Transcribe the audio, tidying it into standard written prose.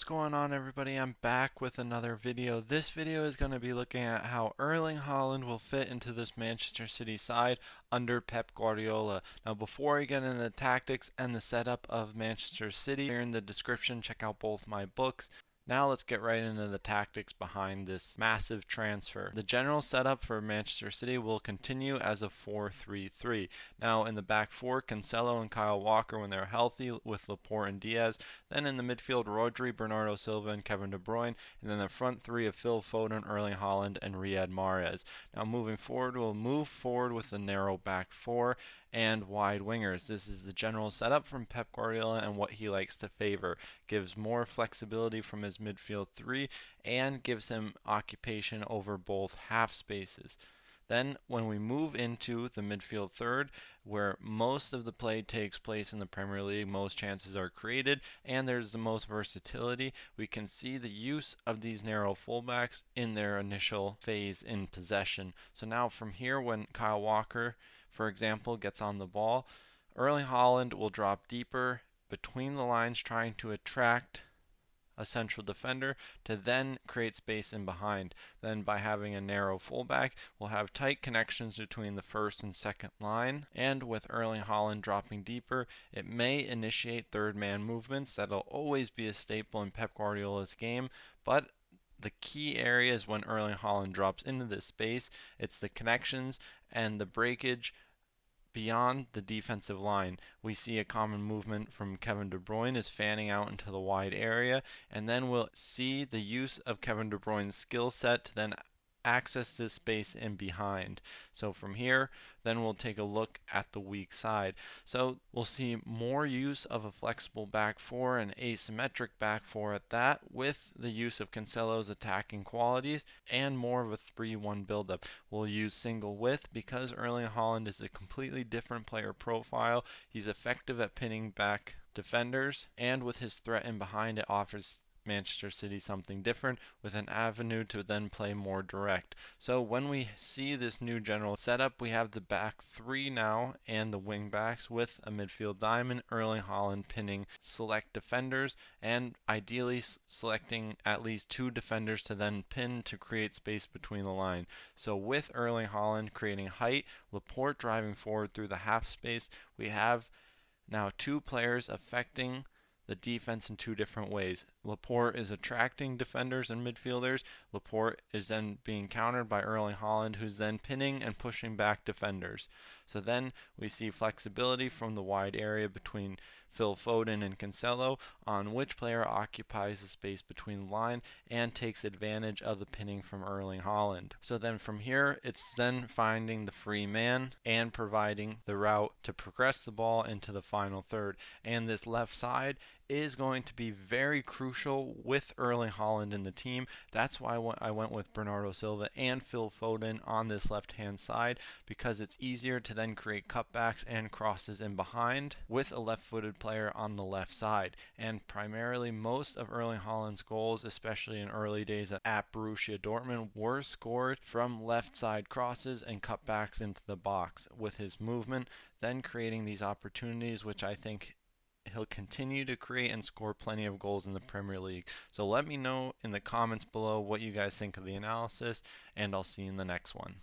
going on, everybody? I'm back with another video. This video is going to be looking at how Erling Haaland will fit into this Manchester City side under Pep Guardiola. Now, before I get into the tactics and the setup of Manchester City, here in the description, check out both my books. Now let's get right into the tactics behind this massive transfer. The general setup for Manchester City will continue as a 4-3-3. Now in the back four, Cancelo and Kyle Walker when they're healthy with Laporte and Diaz. Then in the midfield, Rodri, Bernardo Silva, and Kevin De Bruyne. And then the front three of Phil Foden, Erling Haaland, and Riyad Mahrez. Now moving forward, we'll move forward with the narrow back four and wide wingers. This is the general setup from Pep Guardiola and what he likes to favor. Gives more flexibility from his midfield three and gives him occupation over both half spaces. Then when we move into the midfield third, where most of the play takes place in the Premier League, most chances are created, and there's the most versatility, we can see the use of these narrow fullbacks in their initial phase in possession. So now from here, when Kyle Walker, for example, gets on the ball, Erling Haaland will drop deeper between the lines trying to attract a central defender to then create space in behind. Then by having a narrow fullback, we'll have tight connections between the first and second line, and with Erling Haaland dropping deeper, it may initiate third man movements. That'll always be a staple in Pep Guardiola's game, but the key area is when Erling Haaland drops into this space, it's the connections and the breakage beyond the defensive line. We see a common movement from Kevin De Bruyne is fanning out into the wide area, and then we'll see the use of Kevin De Bruyne's skill set to then access this space in behind. So from here, then we'll take a look at the weak side. So we'll see more use of a flexible back four and asymmetric back four at that, with the use of Cancelo's attacking qualities and more of a 3-1 buildup. We'll use single width because Erling Haaland is a completely different player profile. He's effective at pinning back defenders, and with his threat in behind, it offers Manchester City something different with an avenue to then play more direct. So when we see this new general setup, we have the back three now and the wing backs with a midfield diamond, Erling Haaland pinning select defenders and ideally selecting at least two defenders to then pin to create space between the line. So with Erling Haaland creating height, Laporte driving forward through the half space, we have now two players affecting the defense in two different ways. Laporte is attracting defenders and midfielders. Laporte is then being countered by Erling Haaland, who's then pinning and pushing back defenders. So then we see flexibility from the wide area between Phil Foden and Cancelo on which player occupies the space between the line and takes advantage of the pinning from Erling Haaland. So then from here, it's then finding the free man and providing the route to progress the ball into the final third. And this left side is going to be very crucial with Erling Haaland in the team. That's why I went with Bernardo Silva and Phil Foden on this left-hand side, because it's easier to then create cutbacks and crosses in behind with a left-footed player on the left side. And primarily most of Erling Haaland's goals, especially in early days at Borussia Dortmund, were scored from left side crosses and cutbacks into the box, with his movement then creating these opportunities, which I think he'll continue to create and score plenty of goals in the Premier League. So let me know in the comments below what you guys think of the analysis, and I'll see you in the next one.